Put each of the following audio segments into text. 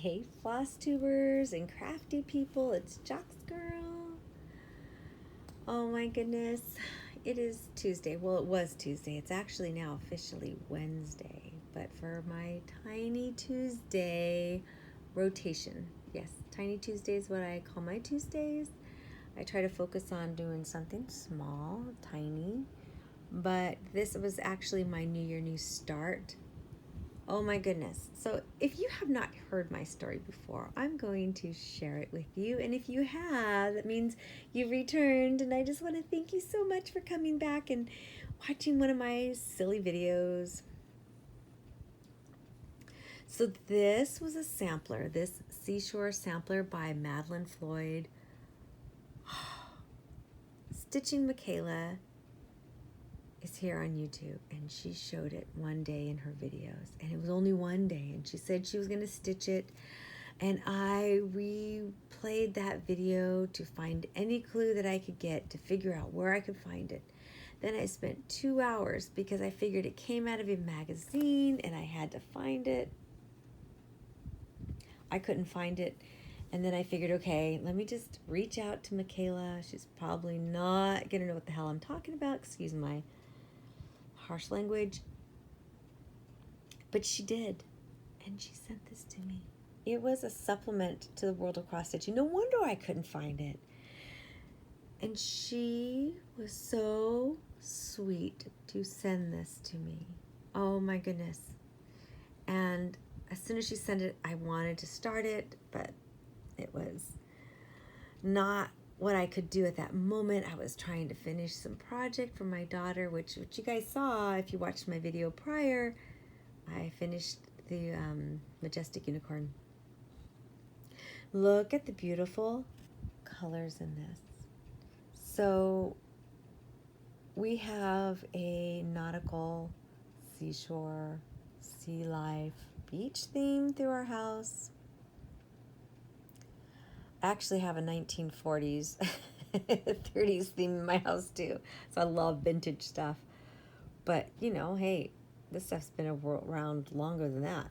Hey floss tubers and crafty people, it's Jock's Girl. Oh my goodness, it is Tuesday. Well, it was Tuesday. It's actually now officially Wednesday. But for my Tiny Tuesday rotation, yes, Tiny Tuesday is what I call my Tuesdays. I try to focus on doing something small, tiny. But this was actually my New Year, New Start. Oh my goodness. So if you have not heard my story before, I'm going to share it with you. And if you have, that means you've returned. And I just want to thank you so much for coming back and watching one of my silly videos. So this was a sampler, this Seashore sampler by Madeline Floyd. Stitching Michaela is here on YouTube, and she showed it one day in her videos, and it was only one day, and she said she was going to stitch it, and I replayed that video to find any clue that I could get to figure out where I could find it. Then I spent 2 hours because I figured it came out of a magazine and I had to find it. I couldn't find it, and then I figured, okay, let me just reach out to Michaela. She's probably not gonna know what the hell I'm talking about, excuse my harsh language, but she did, and she sent this to me. It was a supplement to the World of Cross Stitching. No wonder I couldn't find it. And she was so sweet to send this to me. Oh my goodness. And as soon as she sent it, I wanted to start it, but it was not what I could do at that moment. I was trying to finish some project for my daughter, which you guys saw if you watched my video prior. I finished the Majestic Unicorn. Look at the beautiful colors in this. So we have a nautical, seashore, sea life, beach theme through our house. I actually have a 1940s, 30s theme in my house too. So I love vintage stuff. But, you know, hey, this stuff's been around longer than that.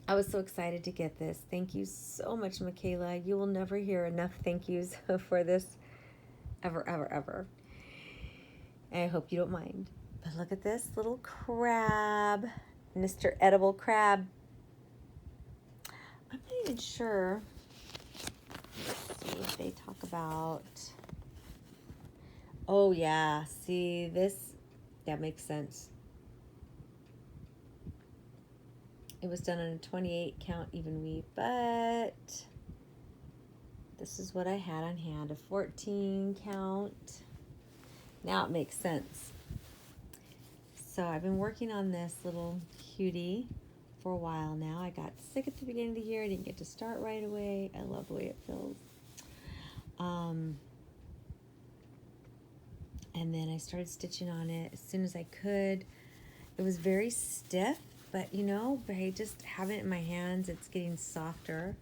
I was so excited to get this. Thank you so much, Michaela. You will never hear enough thank yous for this, ever, ever, ever. And I hope you don't mind. But look at this little crab, Mr. Edible Crab. I'm not even sure. Let's see if they talk about. Oh yeah, see this, that makes sense. It was done on a 28 count even weave, but this is what I had on hand, a 14 count. Now it makes sense. So I've been working on this little cutie for a while now. I got sick at the beginning of the year. I didn't get to start right away. I love the way it feels. And then I started stitching on it as soon as I could. It was very stiff, but you know, by just having it in my hands, it's getting softer.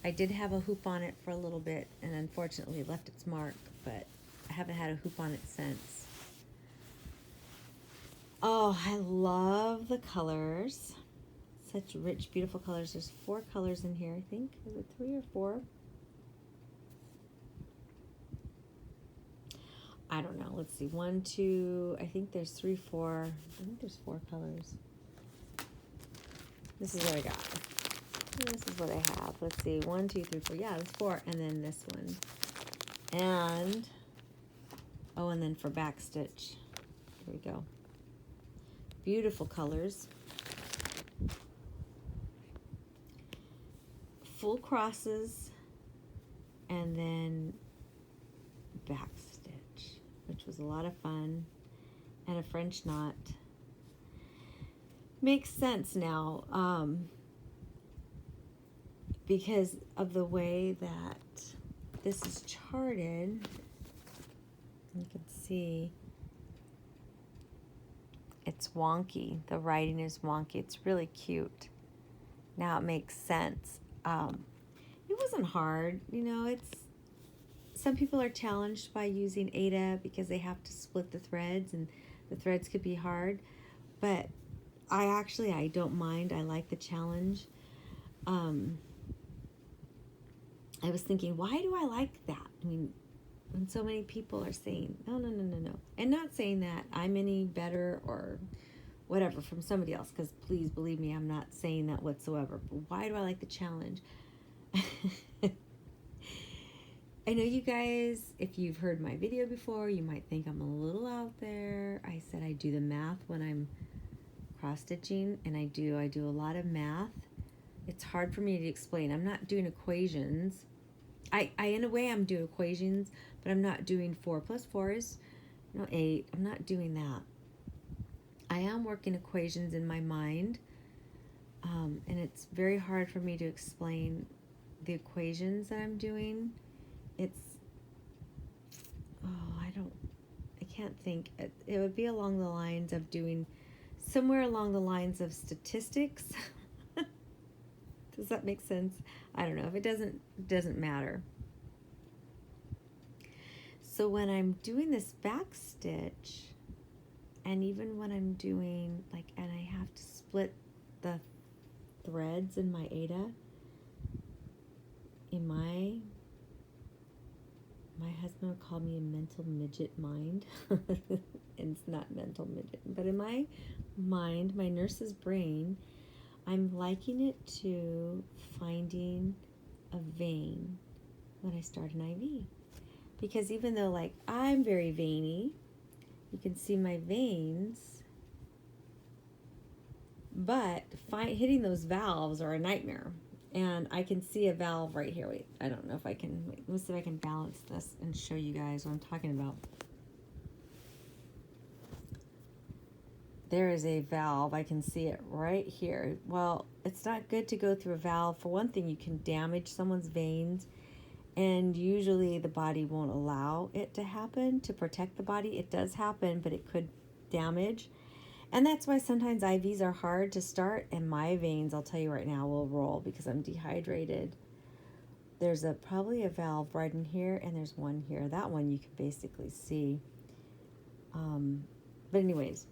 I did have a hoop on it for a little bit, and unfortunately it left its mark, but I haven't had a hoop on it since. Oh, I love the colors. Such rich, beautiful colors. There's 4 colors in here, I think. Is it 3 or 4? I don't know. Let's see. 1, 2. I think there's 3, 4. I think there's 4 colors. This is what I got. This is what I have. Let's see. 1, 2, 3, 4. Yeah, there's 4. And then this one. And, oh, and then for back stitch. Here we go. Beautiful colors. Full crosses. And then back stitch, which was a lot of fun, and a French knot. Makes sense now, because of the way that this is charted. You can see it's wonky. The writing is wonky. It's really cute. Now it makes sense. It wasn't hard, you know. Some people are challenged by using Ada because they have to split the threads, and the threads could be hard. But I don't mind. I like the challenge. I was thinking, why do I like that? I mean, when so many people are saying, no, no, no, no, no. And not saying that I'm any better or whatever from somebody else, because please believe me, I'm not saying that whatsoever. But why do I like the challenge? I know you guys, if you've heard my video before, you might think I'm a little out there. I said I do the math when I'm cross-stitching, and I do a lot of math. It's hard for me to explain. I'm not doing equations. I in a way I'm doing equations, but I'm not doing 4 plus 4 is 8. I'm not doing that. I am working equations in my mind, and it's very hard for me to explain the equations that I'm doing. It's, I can't think. It would be along the lines of doing, somewhere along the lines of statistics. Does that make sense? I don't know. If it doesn't matter. So when I'm doing this back stitch, and even when I'm doing, like, and I have to split the threads in my Aida, in my husband would call me a mental midget mind. And it's not mental midget, but in my mind, my nurse's brain, I'm liking it to finding a vein when I start an IV. Because even though, like, I'm very veiny, you can see my veins, but hitting those valves are a nightmare. And I can see a valve right here. Wait, I don't know if I can, wait, let me see if I can balance this and show you guys what I'm talking about. There is a valve. I can see it right here. Well, it's not good to go through a valve. For one thing, you can damage someone's veins, and usually the body won't allow it to happen to protect the body. It does happen, but it could damage. And that's why sometimes IVs are hard to start, and my veins, I'll tell you right now, will roll because I'm dehydrated. There's probably a valve right in here, and there's one here. That one you can basically see. But anyways,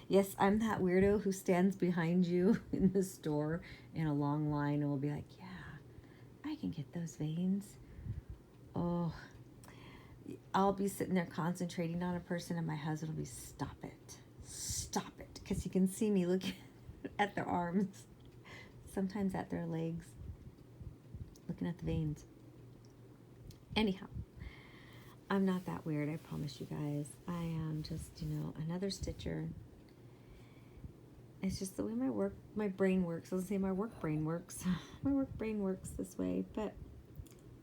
yes, I'm that weirdo who stands behind you in the store in a long line and will be like, yeah, I can get those veins. Oh, I'll be sitting there concentrating on a person, and my husband will be, stop it, because he can see me looking at their arms, sometimes at their legs, looking at the veins. Anyhow, I'm not that weird, I promise you guys. I am just, another stitcher. It's just the way my brain works. I was gonna say my work brain works. My work brain works this way, but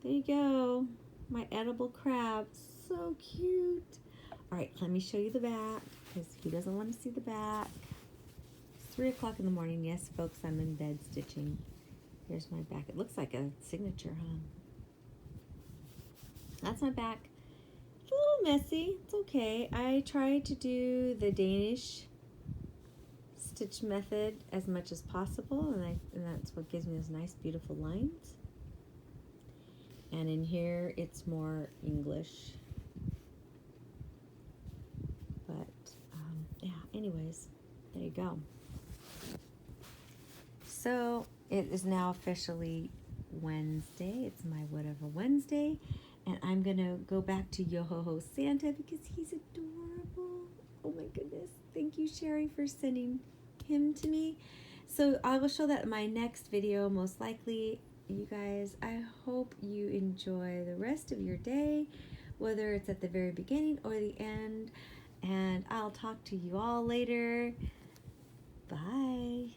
there you go. My edible crab, so cute. All right, let me show you the back, because who doesn't want to see the back? It's 3 o'clock in the morning. Yes, folks, I'm in bed stitching. Here's my back. It looks like a signature, huh? That's my back. It's a little messy. It's okay. I try to do the Danish stitch method as much as possible, and that's what gives me those nice, beautiful lines. And in here, it's more English. But, yeah, anyways, there you go. So, it is now officially Wednesday. It's my Whatever Wednesday. And I'm going to go back to Yo-Ho-Ho Santa because he's adorable. Oh, my goodness. Thank you, Sherry, for sending him to me. So, I will show that in my next video, most likely. You guys, I hope you enjoy the rest of your day, whether it's at the very beginning or the end, and I'll talk to you all later. Bye.